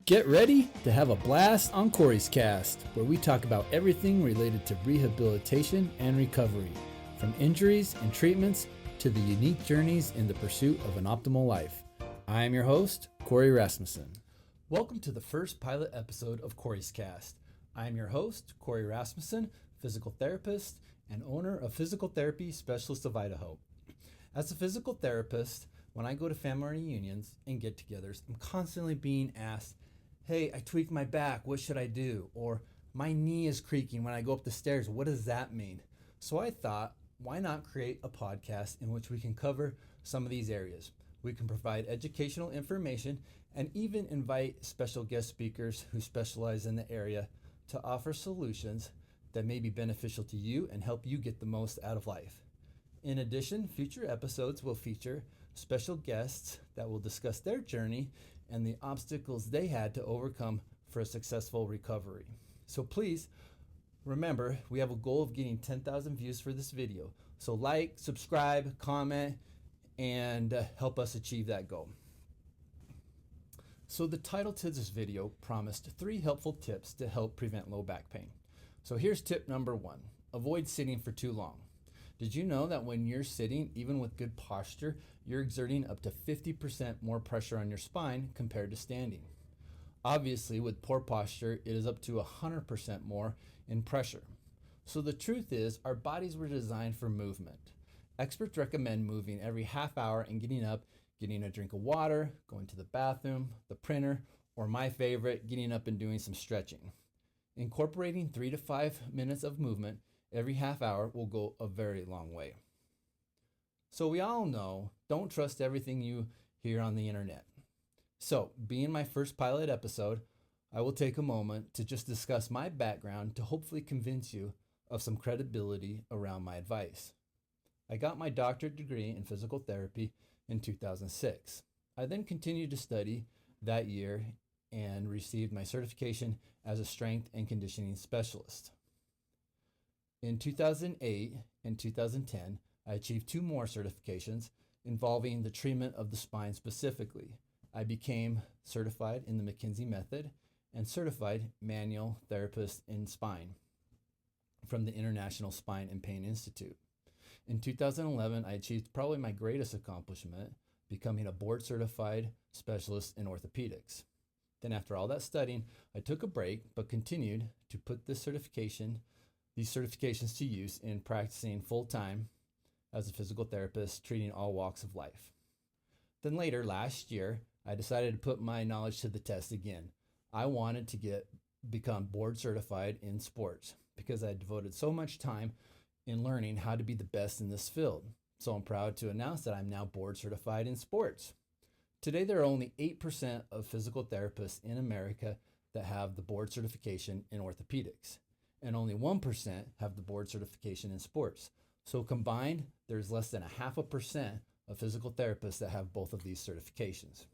Get ready to have a blast on Corey's Cast, where we talk about everything related to rehabilitation and recovery, from injuries and treatments to the unique journeys in the pursuit of an optimal life. I am your host, Corey Rasmussen. Welcome to the first pilot episode of Corey's Cast. I am your host, Corey Rasmussen, physical therapist and owner of Physical Therapy Specialist of Idaho. As a physical therapist, when I go to family reunions and get-togethers, I'm constantly being asked, hey, I tweaked my back, what should I do? Or my knee is creaking when I go up the stairs, what does that mean? So I thought, why not create a podcast in which we can cover some of these areas? We can provide educational information and even invite special guest speakers who specialize in the area to offer solutions that may be beneficial to you and help you get the most out of life. In addition, future episodes will feature special guests that will discuss their journey and the obstacles they had to overcome for a successful recovery. So please remember, we have a goal of getting 10,000 views for this video. So like, subscribe, comment, and help us achieve that goal. So the title to this video promised 3 helpful tips to help prevent low back pain. So here's tip number 1, avoid sitting for too long. Did you know that when you're sitting, even with good posture, you're exerting up to 50% more pressure on your spine compared to standing? Obviously, with poor posture, it is up to 100% more in pressure. So the truth is, our bodies were designed for movement. Experts recommend moving every half hour and getting up, getting a drink of water, going to the bathroom, the printer, or my favorite, getting up and doing some stretching. Incorporating 3 to 5 minutes of movement every half hour will go a very long way. So we all know, don't trust everything you hear on the internet. So, being my first pilot episode, I will take a moment to just discuss my background to hopefully convince you of some credibility around my advice. I got my doctorate degree in physical therapy in 2006. I then continued to study that year and received my certification as a strength and conditioning specialist. In 2008 and 2010, I achieved 2 more certifications involving the treatment of the spine specifically. I became certified in the McKinsey method and certified manual therapist in spine from the International Spine and Pain Institute. In 2011, I achieved probably my greatest accomplishment, becoming a board certified specialist in orthopedics. Then after all that studying, I took a break but continued to put these certifications to use in practicing full-time as a physical therapist, treating all walks of life. Then later, last year, I decided to put my knowledge to the test again. I wanted to become board certified in sports because I had devoted so much time in learning how to be the best in this field. So I'm proud to announce that I'm now board certified in sports. Today, there are only 8% of physical therapists in America that have the board certification in orthopedics, and only 1% have the board certification in sports. So combined, there's less than 0.5% of physical therapists that have both of these certifications.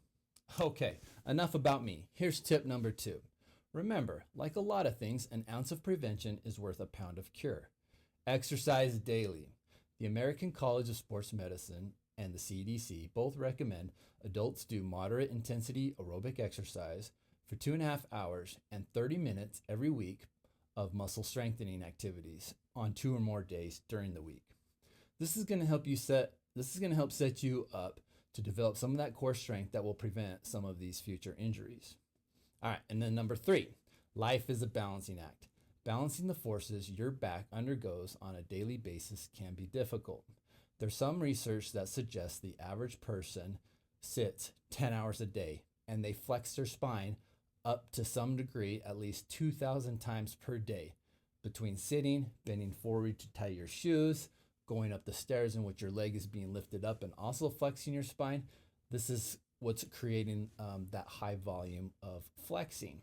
Okay, enough about me. Here's tip number 2. Remember, like a lot of things, an ounce of prevention is worth a pound of cure. Exercise daily. The American College of Sports Medicine and the CDC both recommend adults do moderate intensity aerobic exercise for 2.5 hours and 30 minutes every week of muscle strengthening activities on 2 or more days during the week. This is going to help set you up to develop some of that core strength that will prevent some of these future injuries. All right, and then number 3, life is a balancing act. Balancing the forces your back undergoes on a daily basis can be difficult. There's some research that suggests the average person sits 10 hours a day and they flex their spine up to some degree at least 2,000 times per day, between sitting, bending forward to tie your shoes, going up the stairs in which your leg is being lifted up and also flexing your spine. This is what's creating that high volume of flexing.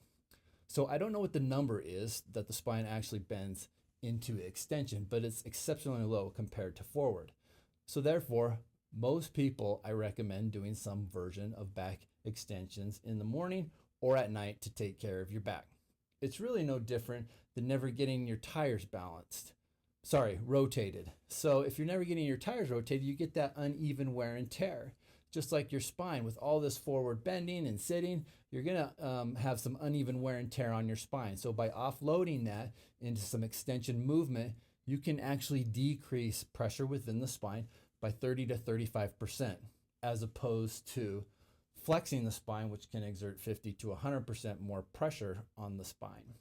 So I don't know what the number is that the spine actually bends into extension, but it's exceptionally low compared to forward. So therefore, most people, I recommend doing some version of back extensions in the morning or at night to take care of your back. It's really no different than never getting your tires rotated. So if you're never getting your tires rotated, you get that uneven wear and tear. Just like your spine, with all this forward bending and sitting, you're gonna have some uneven wear and tear on your spine. So by offloading that into some extension movement, you can actually decrease pressure within the spine by 30 to 35%, as opposed to flexing the spine, which can exert 50 to 100% more pressure on the spine.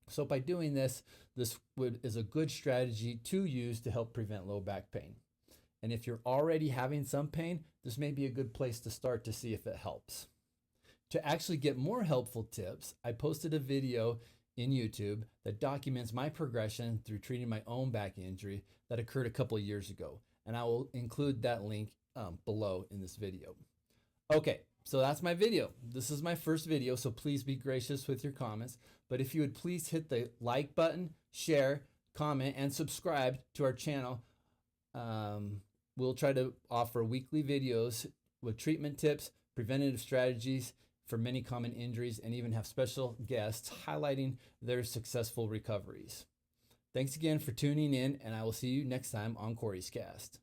So by doing this, is a good strategy to use to help prevent low back pain. And if you're already having some pain, this may be a good place to start to see if it helps. To actually get more helpful tips, I posted a video in YouTube that documents my progression through treating my own back injury that occurred a couple of years ago. And I will include that link below in this video. Okay, so that's my video. This is my first video, so please be gracious with your comments. But if you would please hit the like button, share, comment, and subscribe to our channel. We'll try to offer weekly videos with treatment tips, preventative strategies for many common injuries, and even have special guests highlighting their successful recoveries. Thanks again for tuning in, and I will see you next time on Corey's Cast.